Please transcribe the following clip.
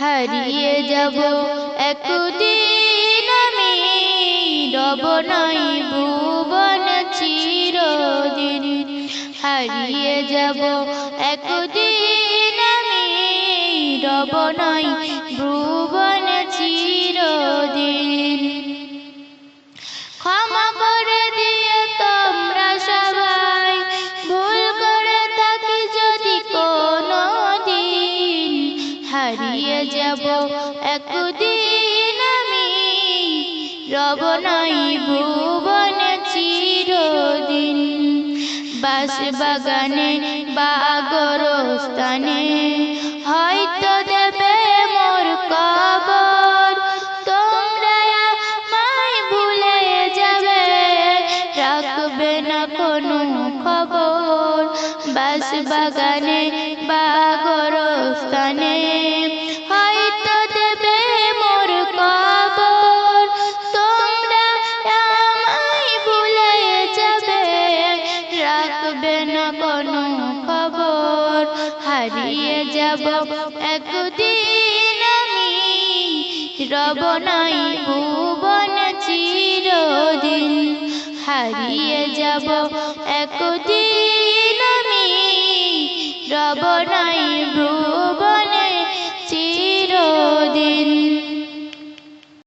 হারিয়ে যাব একদিন আমি, রব নাই ভুবন চিরদিন। হারিয়ে যাব একদিন আমি, রব নাই ভুবন চিরদিন। ক্ষমা করে দিও তোমরা সবাই, ভুল করে থাকি যদি কোনো দিন। হারিয়ে যাব একদিন আমি, রব নাই ভুবন চিরদিন। বাঁশ বাগানে বা গোরস্থানে হয়তো দেবে মোর কবর, তোমরা আমায় ভুলে যাবে, রাখবে না কোনো খবর। বাঁশ বাগানে বা গোরস্থানে হয়তো দেবে মোর কবর, তোমরা আমায় ভুলে যাবে, রাখবে না কোনো খবর। হারিয়ে যাব একদিন আমি, রব নাই ভুবন চিরদিন। হারিয়ে যাব একদিন